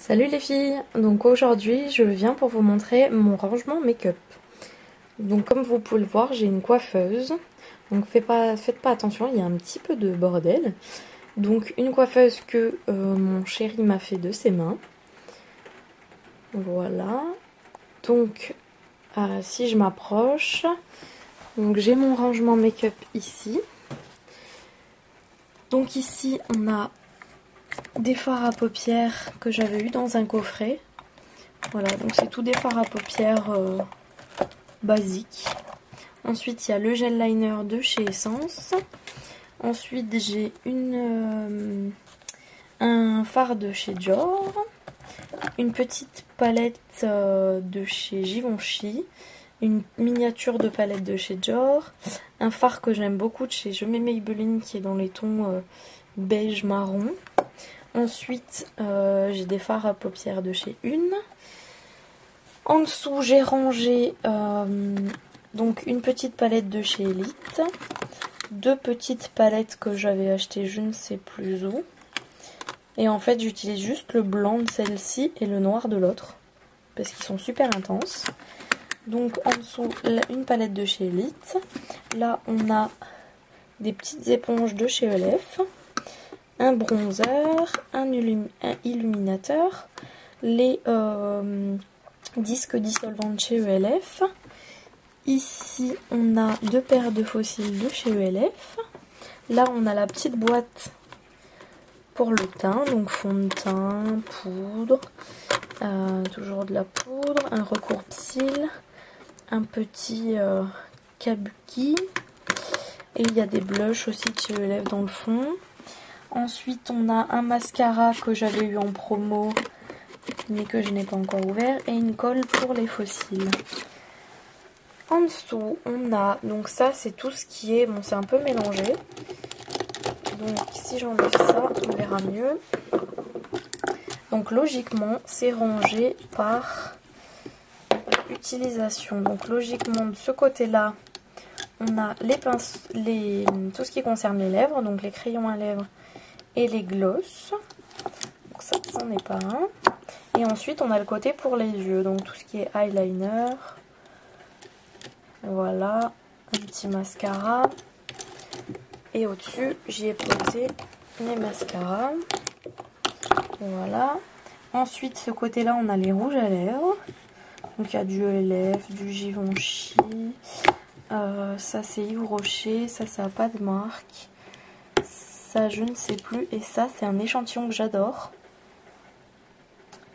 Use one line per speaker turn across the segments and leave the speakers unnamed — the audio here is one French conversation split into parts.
Salut les filles, donc aujourd'hui je viens pour vous montrer mon rangement make-up. Donc comme vous pouvez le voir, j'ai une coiffeuse, donc faites pas attention, il y a un petit peu de bordel. Donc une coiffeuse que mon chéri m'a fait de ses mains. Voilà, donc si je m'approche, donc j'ai mon rangement make-up ici. Donc ici on a des fards à paupières que j'avais eu dans un coffret. Voilà, donc c'est tout des fards à paupières basiques. Ensuite, il y a le gel liner de chez Essence. Ensuite, j'ai un fard de chez Dior. Une petite palette de chez Givenchy. Une miniature de palette de chez Dior. Un fard que j'aime beaucoup de chez Je mets Maybelline qui est dans les tons beige marron. Ensuite, j'ai des fards à paupières de chez Une. En dessous, j'ai rangé donc une petite palette de chez Elite, deux petites palettes que j'avais achetées je ne sais plus où. Et en fait, j'utilise juste le blanc de celle-ci et le noir de l'autre, parce qu'ils sont super intenses. Donc en dessous, une palette de chez Elite. Là, on a des petites éponges de chez ELF, un bronzer, un illuminateur, les disques dissolvants de chez ELF. Ici, on a deux paires de faux cils de chez ELF. Là, on a la petite boîte pour le teint, donc fond de teint, poudre, toujours de la poudre, un recourbe-cils, un petit kabuki, et il y a des blushs aussi de chez ELF dans le fond. Ensuite, on a un mascara que j'avais eu en promo, mais que je n'ai pas encore ouvert, et une colle pour les faux cils. En dessous, on a, donc ça c'est tout ce qui est, bon c'est un peu mélangé, donc si j'enlève ça, on verra mieux. Donc logiquement, c'est rangé par utilisation. Donc logiquement, de ce côté-là, on a les pinces, tout ce qui concerne les lèvres, donc les crayons à lèvres et les glosses. Donc ça, c'en est pas un. Et ensuite, on a le côté pour les yeux, donc tout ce qui est eyeliner. Voilà, un petit mascara. Et au-dessus, j'y ai posé les mascaras. Voilà. Ensuite, ce côté-là, on a les rouges à lèvres. Donc, il y a du ELF, du Givenchy. Ça, c'est Yves Rocher. Ça n'a pas de marque. Ça, je ne sais plus. Et ça, c'est un échantillon que j'adore.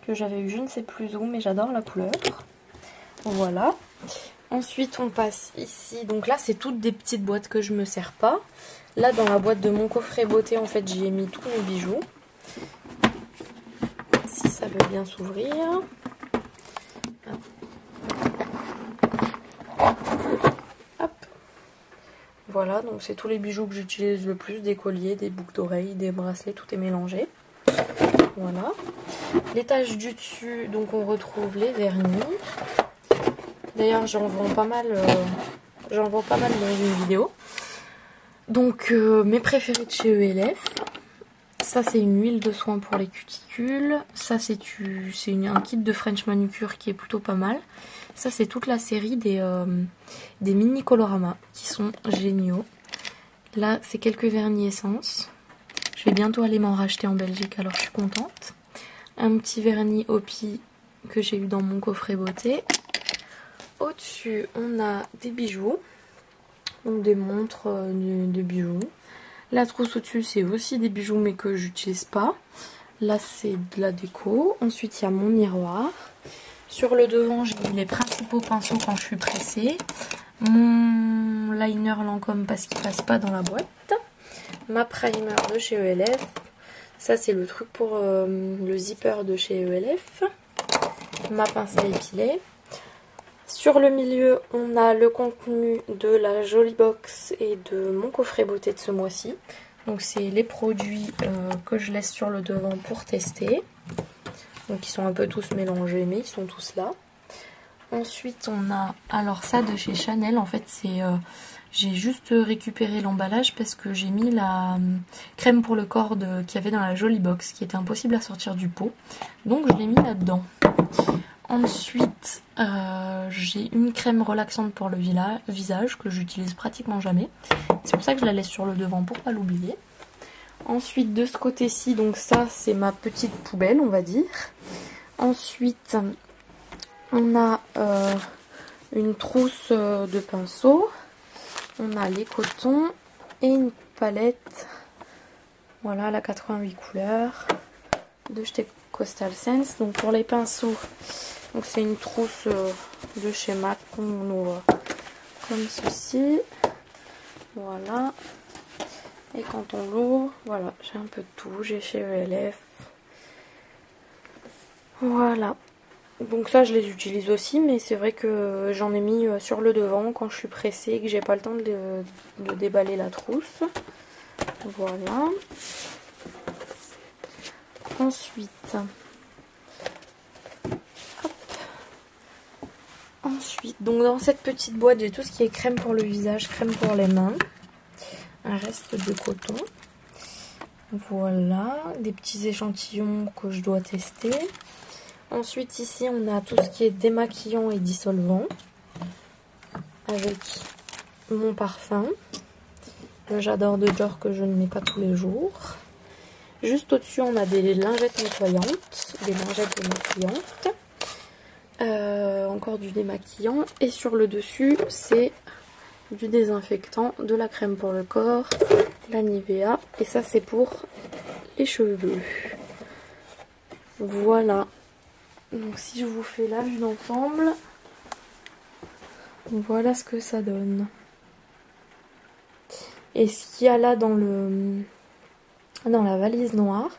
Que j'avais eu je ne sais plus où, mais j'adore la couleur. Voilà. Ensuite, on passe ici. Donc là, c'est toutes des petites boîtes que je me sers pas. Là, dans la boîte de mon coffret beauté, en fait, j'y ai mis tous mes bijoux. Si ça veut bien s'ouvrir. Hop. Voilà, donc c'est tous les bijoux que j'utilise le plus. Des colliers, des boucles d'oreilles, des bracelets, tout est mélangé. Voilà. L'étage du dessus, donc on retrouve les vernis. D'ailleurs, j'en vends pas mal dans une vidéo. Donc, mes préférés de chez ELF. Ça, c'est une huile de soin pour les cuticules. Ça, c'est un kit de French manucure qui est plutôt pas mal. Ça, c'est toute la série des mini Colorama qui sont géniaux. Là, c'est quelques vernis essence. Je vais bientôt aller m'en racheter en Belgique, alors je suis contente. Un petit vernis Opi que j'ai eu dans mon coffret beauté. Au-dessus, on a des bijoux, donc des montres de bijoux. La trousse au-dessus, c'est aussi des bijoux, mais que j'utilise pas. Là, c'est de la déco. Ensuite, il y a mon miroir. Sur le devant, j'ai mis les principaux pinceaux quand je suis pressée. Mon liner Lancôme parce qu'il passe pas dans la boîte. Ma primer de chez ELF. Ça, c'est le truc pour le zipper de chez ELF. Ma pince à épiler. Sur le milieu, on a le contenu de la Jolie Box et de mon coffret beauté de ce mois-ci. Donc c'est les produits que je laisse sur le devant pour tester. Donc ils sont un peu tous mélangés, mais ils sont tous là. Ensuite, on a alors ça de chez Chanel. En fait, c'est J'ai juste récupéré l'emballage parce que j'ai mis la crème pour le corps qu'il y avait dans la Jolie Box, qui était impossible à sortir du pot. Donc je l'ai mis là-dedans. Ensuite, j'ai une crème relaxante pour le visage que j'utilise pratiquement jamais. C'est pour ça que je la laisse sur le devant pour pas l'oublier. Ensuite, de ce côté-ci, donc ça c'est ma petite poubelle, on va dire. Ensuite, on a une trousse de pinceaux. On a les cotons et une palette, voilà, la 88 couleurs de chez Coastal Sense. Donc pour les pinceaux, donc c'est une trousse de chez MAC qu'on ouvre comme ceci, voilà. Et quand on l'ouvre, voilà, j'ai un peu de tout, j'ai chez ELF, voilà. Donc ça je les utilise aussi, mais c'est vrai que j'en ai mis sur le devant quand je suis pressée et que j'ai pas le temps de déballer la trousse. Voilà. Ensuite, hop. Ensuite, donc dans cette petite boîte j'ai tout ce qui est crème pour le visage, crème pour les mains, un reste de coton. Voilà, des petits échantillons que je dois tester. Ensuite ici on a tout ce qui est démaquillant et dissolvant avec mon parfum, le J'adore de Dior que je ne mets pas tous les jours. Juste au-dessus on a des lingettes nettoyantes, des lingettes démaquillantes, encore du démaquillant, et sur le dessus c'est du désinfectant, de la crème pour le corps, la Nivea, et ça c'est pour les cheveux. Voilà. Donc si je vous fais la vue d'ensemble, voilà ce que ça donne. Et ce qu'il y a là dans la valise noire,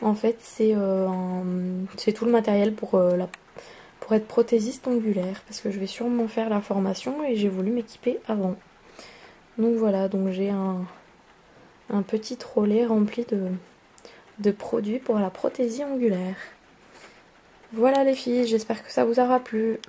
en fait c'est tout le matériel pour être prothésiste ongulaire, parce que je vais sûrement faire la formation et j'ai voulu m'équiper avant. Donc voilà, donc j'ai un petit trolley rempli de produits pour la prothésie ongulaire. Voilà les filles, j'espère que ça vous aura plu.